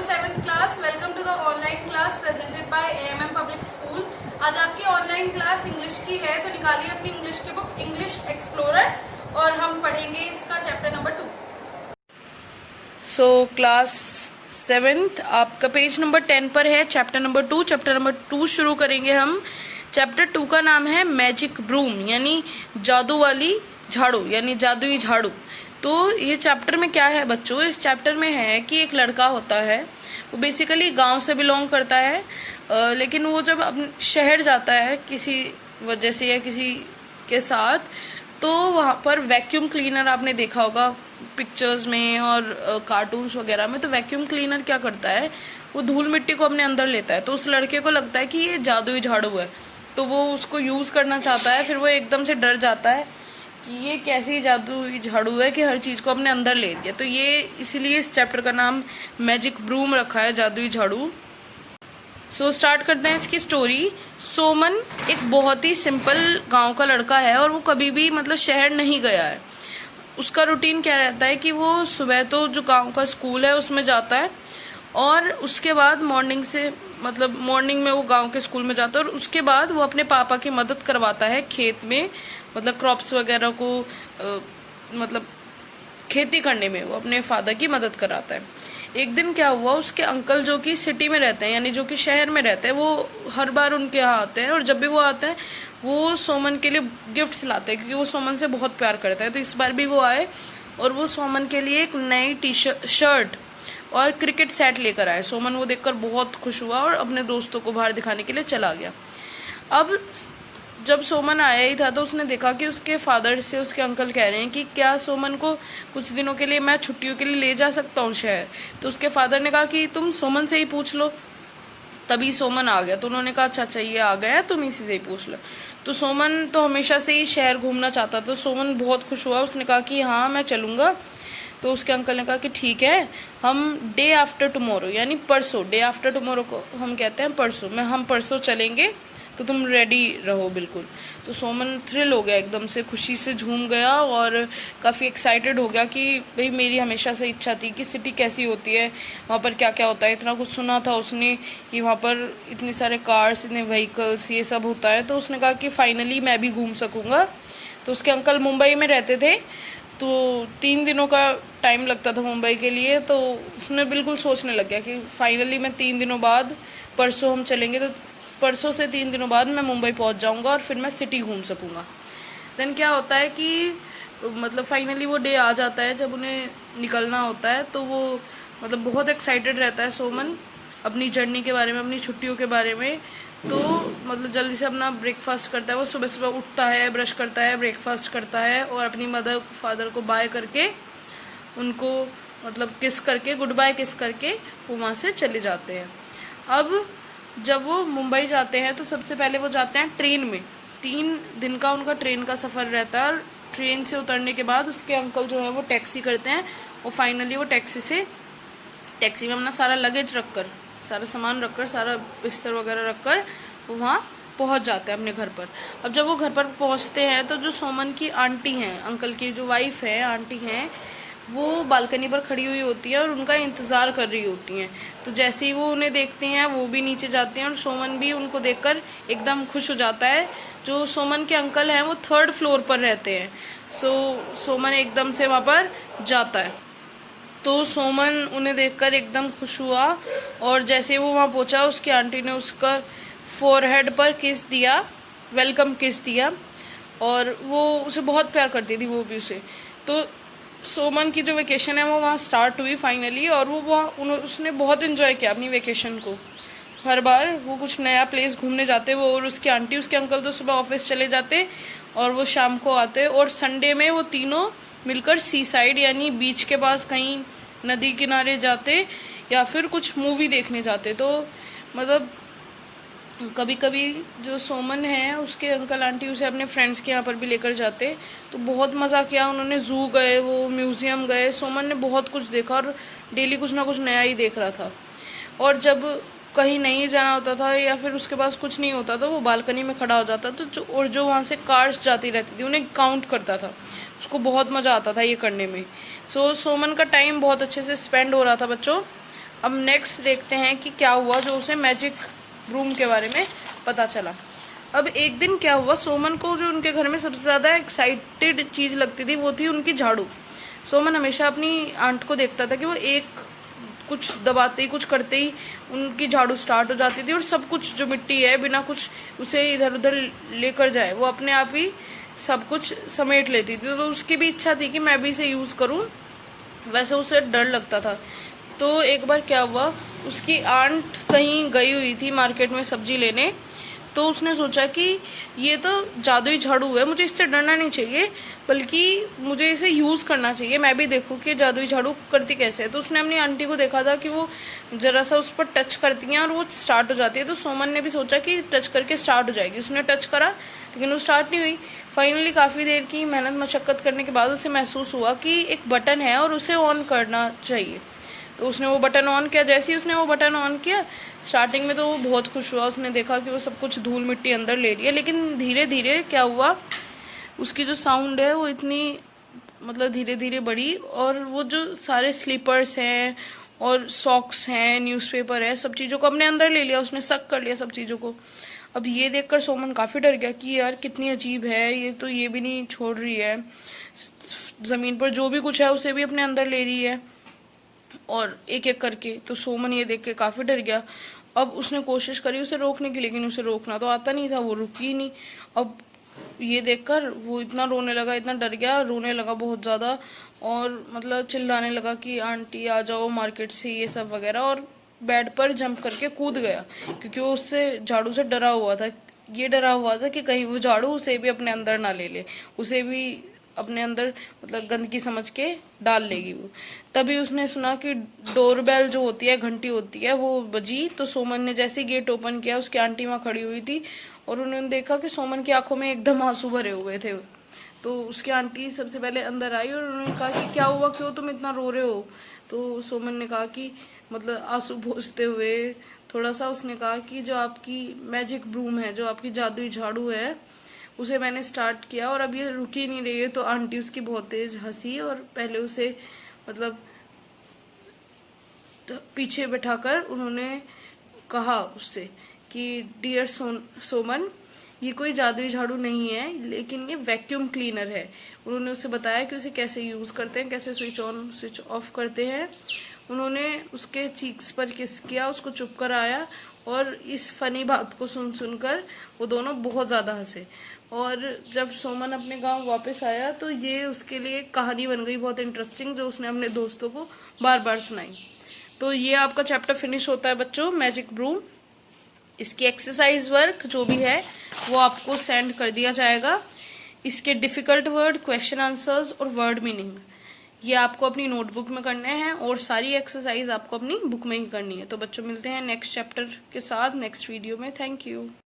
7th class, welcome to the online class presented by AMM public school. आज आपकी online class English की है, तो निकालिए अपनी इंग्लिश की बुक इंग्लिश एक्सप्लोरर और हम पढ़ेंगे इसका chapter number 2। So class 7th आपका पेज नंबर 10 पर है, चैप्टर नंबर 2। चैप्टर नंबर 2 शुरू करेंगे हम। चैप्टर 2 का नाम है मैजिक ब्रूम, यानी जादू वाली झाड़ू, यानी जादुई झाड़ू। तो ये चैप्टर में क्या है बच्चों? इस चैप्टर में है कि एक लड़का होता है, वो बेसिकली गांव से बिलोंग करता है, लेकिन वो जब अपने शहर जाता है किसी वजह से या किसी के साथ, तो वहां पर वैक्यूम क्लीनर आपने देखा होगा पिक्चर्स में और कार्टून्स वगैरह में। तो वैक्यूम क्लीनर क्या करता है, वो धूल मिट्टी को अपने अंदर लेता है। तो उस लड़के को लगता है कि ये जादुई झाड़ू है, तो वो उसको यूज करना चाहता है। फिर वो एकदम से डर जाता है कि ये कैसी जादुई झाड़ू है कि हर चीज को अपने अंदर ले लिया। तो ये इसीलिए इस चैप्टर का नाम मैजिक ब्रूम रखा है, जादुई झाड़ू। सो स्टार्ट करते हैं इसकी स्टोरी। सोमन एक बहुत ही सिंपल गांव का लड़का है और वो कभी भी मतलब शहर नहीं गया है। उसका रूटीन क्या रहता है कि वो सुबह तो जो गांव का स्कूल है उसमें जाता है, और उसके बाद मॉर्निंग में वो गांव के स्कूल में जाता है, और उसके बाद वो अपने पापा की मदद करवाता है खेत में, मतलब क्रॉप्स वगैरह को मतलब खेती करने में वो अपने फादर की मदद कराता है। एक दिन क्या हुआ, उसके अंकल जो कि सिटी में रहते हैं, यानी जो कि शहर में रहते हैं, वो हर बार उनके यहाँ आते हैं, और जब भी वो आते हैं वो सोमन के लिए गिफ्ट्स लाते हैं, क्योंकि वो सोमन से बहुत प्यार करते हैं। तो इस बार भी वो आए और वो सोमन के लिए एक नई शर्ट और क्रिकेट सेट लेकर आए। सोमन वो देखकर बहुत खुश हुआ और अपने दोस्तों को बाहर दिखाने के लिए चला गया। अब जब सोमन आया ही था तो उसने देखा कि उसके फादर से उसके अंकल कह रहे हैं कि क्या सोमन को कुछ दिनों के लिए मैं छुट्टियों के लिए ले जा सकता हूँ शहर। तो उसके फादर ने कहा कि तुम सोमन से ही पूछ लो। तभी सोमन आ गया, तो उन्होंने कहा अच्छा ये आ गया, तुम इसी से ही पूछ लो। तो सोमन तो हमेशा से ही शहर घूमना चाहता था, तो सोमन बहुत खुश हुआ। उसने कहा कि हाँ मैं चलूंगा। तो उसके अंकल ने कहा कि ठीक है, हम डे आफ्टर टुमारो, यानी परसों, डे आफ्टर टुमारो को हम कहते हैं परसों, हम परसों चलेंगे, तो तुम रेडी रहो बिल्कुल। तो सोमन थ्रिल हो गया, एकदम से खुशी से झूम गया और काफ़ी एक्साइटेड हो गया कि भाई मेरी हमेशा से इच्छा थी कि सिटी कैसी होती है, वहाँ पर क्या क्या होता है। इतना कुछ सुना था उसने कि वहाँ पर इतने सारे कार्स, इतने व्हीकल्स, ये सब होता है। तो उसने कहा कि फाइनली मैं भी घूम सकूँगा। तो उसके अंकल मुंबई में रहते थे, तो 3 दिनों का टाइम लगता था मुंबई के लिए। तो उसने बिल्कुल सोचने लग गया कि फाइनली मैं 3 दिनों बाद, परसों हम चलेंगे, तो परसों से 3 दिनों बाद मैं मुंबई पहुंच जाऊंगा और फिर मैं सिटी घूम सकूंगा। देन क्या होता है कि मतलब फाइनली वो डे आ जाता है जब उन्हें निकलना होता है। तो वो मतलब बहुत एक्साइटेड रहता है सोमन अपनी जर्नी के बारे में, अपनी छुट्टियों के बारे में। तो मतलब जल्दी से अपना ब्रेकफास्ट करता है, वो सुबह सुबह उठता है, ब्रश करता है, ब्रेकफास्ट करता है और अपनी मदर फादर को बाय करके, उनको मतलब किस करके, गुड बाय किस करके वो वहाँ से चले जाते हैं। अब जब वो मुंबई जाते हैं तो सबसे पहले वो जाते हैं ट्रेन में। 3 दिन का उनका ट्रेन का सफ़र रहता है, और ट्रेन से उतरने के बाद उसके अंकल जो है वो टैक्सी करते हैं, और फाइनली वो टैक्सी में अपना सारा लगेज रखकर, सारा सामान रखकर, सारा बिस्तर वगैरह रखकर वो वहाँ पहुँच जाते हैं अपने घर पर। अब जब वो घर पर पहुँचते हैं तो जो सोमन की आंटी हैं, अंकल की जो वाइफ है, आंटी हैं, वो बालकनी पर खड़ी हुई होती है और उनका इंतजार कर रही होती हैं। तो जैसे ही वो उन्हें देखते हैं वो भी नीचे जाते हैं, और सोमन भी उनको देखकर एकदम खुश हो जाता है। जो सोमन के अंकल हैं वो 3rd फ्लोर पर रहते हैं। सोमन एकदम से वहाँ पर जाता है, तो सोमन उन्हें देखकर एकदम खुश हुआ, और जैसे वो वहाँ पहुंचा उसकी आंटी ने उसका फोरहेड पर किस दिया, वेलकम किस दिया, और वो उसे बहुत प्यार करती थी, वो भी उसे। तो सोमन की जो वेकेशन है वो वहाँ स्टार्ट हुई फाइनली, और वो वहाँ उसने बहुत एंजॉय किया अपनी वेकेशन को। हर बार वो कुछ नया प्लेस घूमने जाते, वो और उसकी आंटी, उसके अंकल तो सुबह ऑफिस चले जाते और वो शाम को आते, और संडे में वो तीनों मिलकर सी साइड यानी बीच के पास कहीं नदी किनारे जाते या फिर कुछ मूवी देखने जाते। तो मतलब कभी कभी जो सोमन है उसके अंकल आंटी उसे अपने फ्रेंड्स के यहाँ पर भी लेकर जाते। तो बहुत मज़ा किया उन्होंने, जू गए, वो म्यूजियम गए, सोमन ने बहुत कुछ देखा और डेली कुछ ना कुछ नया ही देख रहा था। और जब कहीं नहीं जाना होता था या फिर उसके पास कुछ नहीं होता तो वो बालकनी में खड़ा हो जाता था, और जो वहाँ से कार्स जाती रहती थी उन्हें काउंट करता था। उसको बहुत मज़ा आता था ये करने में। सोमन का टाइम बहुत अच्छे से स्पेंड हो रहा था बच्चों। अब नेक्स्ट देखते हैं कि क्या हुआ जो उसे मैजिक ब्रूम के बारे में पता चला। अब एक दिन क्या हुआ, सोमन को जो उनके घर में सबसे ज्यादा एक्साइटेड चीज लगती थी वो थी उनकी झाड़ू। सोमन हमेशा अपनी आंट को देखता था कि वो एक कुछ दबाते ही कुछ करते ही उनकी झाड़ू स्टार्ट हो जाती थी और सब कुछ जो मिट्टी है बिना कुछ उसे इधर उधर लेकर जाए वो अपने आप ही सब कुछ समेट लेती थी। तो उसकी भी इच्छा थी कि मैं भी इसे यूज करूं, वैसे उसे डर लगता था। तो एक बार क्या हुआ, उसकी आंट कहीं गई हुई थी मार्केट में सब्जी लेने, तो उसने सोचा कि ये तो जादुई झाड़ू है, मुझे इससे डरना नहीं चाहिए बल्कि मुझे इसे यूज करना चाहिए, मैं भी देखूं कि जादुई झाड़ू करती कैसे है। तो उसने अपनी आंटी को देखा था कि वो जरा सा उस पर टच करती हैं और वो स्टार्ट हो जाती है। तो सोमन ने भी सोचा कि टच करके स्टार्ट हो जाएगी। उसने टच करा लेकिन वो स्टार्ट नहीं हुई। फाइनली काफी देर की मेहनत मशक्कत करने के बाद उसे महसूस हुआ कि एक बटन है और उसे ऑन करना चाहिए। तो उसने वो बटन ऑन किया। जैसे ही उसने वो बटन ऑन किया, स्टार्टिंग में तो वो बहुत खुश हुआ, उसने देखा कि वो सब कुछ धूल मिट्टी अंदर ले रही है। लेकिन धीरे धीरे क्या हुआ, उसकी जो साउंड है वो इतनी मतलब धीरे धीरे बढ़ी और वो जो सारे स्लीपर्स हैं और सॉक्स हैं, न्यूज़पेपर है, सब चीजों को अपने अंदर ले लिया, उसने सक कर लिया सब चीजों को। अब ये देखकर सोमन काफी डर गया कि यार कितनी अजीब है ये, तो ये भी नहीं छोड़ रही है, जमीन पर जो भी कुछ है उसे भी अपने अंदर ले रही है और एक एक करके। तो सोमन ये देख के काफी डर गया। अब उसने कोशिश करी उसे रोकने की, लेकिन उसे रोकना तो आता नहीं था, वो रुकी ही नहीं। अब ये देखकर वो इतना रोने लगा, इतना डर गया, रोने लगा बहुत ज्यादा और मतलब चिल्लाने लगा कि आंटी आ जाओ मार्केट से, ये सब वगैरह। और बेड पर जंप करके कूद गया क्योंकि वो उससे झाड़ू से डरा हुआ था। ये डरा हुआ था कि कहीं वो झाड़ू उसे भी अपने अंदर ना ले ले, उसे भी अपने अंदर मतलब गंदगी समझ के डाल लेगी वो। तभी उसने सुना कि डोरबेल जो होती है, घंटी होती है, वो बजी। तो सोमन ने जैसे गेट ओपन किया, उसकी आंटी वहां खड़ी हुई थी और उन्होंने देखा कि सोमन की आंखों में एकदम आंसू भरे हुए थे। तो उसकी आंटी सबसे पहले अंदर आई और उन्होंने कहा कि क्या हुआ, क्यों तुम इतना रो रहे हो। तो सोमन ने कहा कि मतलब आंसू पोंछते हुए थोड़ा सा उसने कहा कि जो आपकी मैजिक ब्रूम है, जो आपकी जादुई झाड़ू है, उसे मैंने स्टार्ट किया और अब ये रुकी नहीं रही है। तो आंटी उसकी बहुत तेज हंसी और पहले उसे मतलब पीछे बैठाकर उन्होंने कहा उससे कि डियर सोमन, ये कोई जादुई झाड़ू नहीं है लेकिन ये वैक्यूम क्लीनर है। उन्होंने उसे बताया कि उसे कैसे यूज करते हैं, कैसे स्विच ऑन स्विच ऑफ करते हैं। उन्होंने उसके चीक्स पर किस किया, उसको चुप कराया और इस फनी बात को सुनकर वो दोनों बहुत ज्यादा हंसे। और जब सोमन अपने गांव वापस आया तो ये उसके लिए कहानी बन गई बहुत इंटरेस्टिंग, जो उसने अपने दोस्तों को बार बार सुनाई। तो ये आपका चैप्टर फिनिश होता है बच्चों, मैजिक ब्रूम। इसकी एक्सरसाइज वर्क जो भी है वो आपको सेंड कर दिया जाएगा। इसके डिफिकल्ट वर्ड, क्वेश्चन आंसर्स और वर्ड मीनिंग ये आपको अपनी नोटबुक में करने हैं और सारी एक्सरसाइज आपको अपनी बुक में ही करनी है। तो बच्चों मिलते हैं नेक्स्ट चैप्टर के साथ नेक्स्ट वीडियो में। Thank you.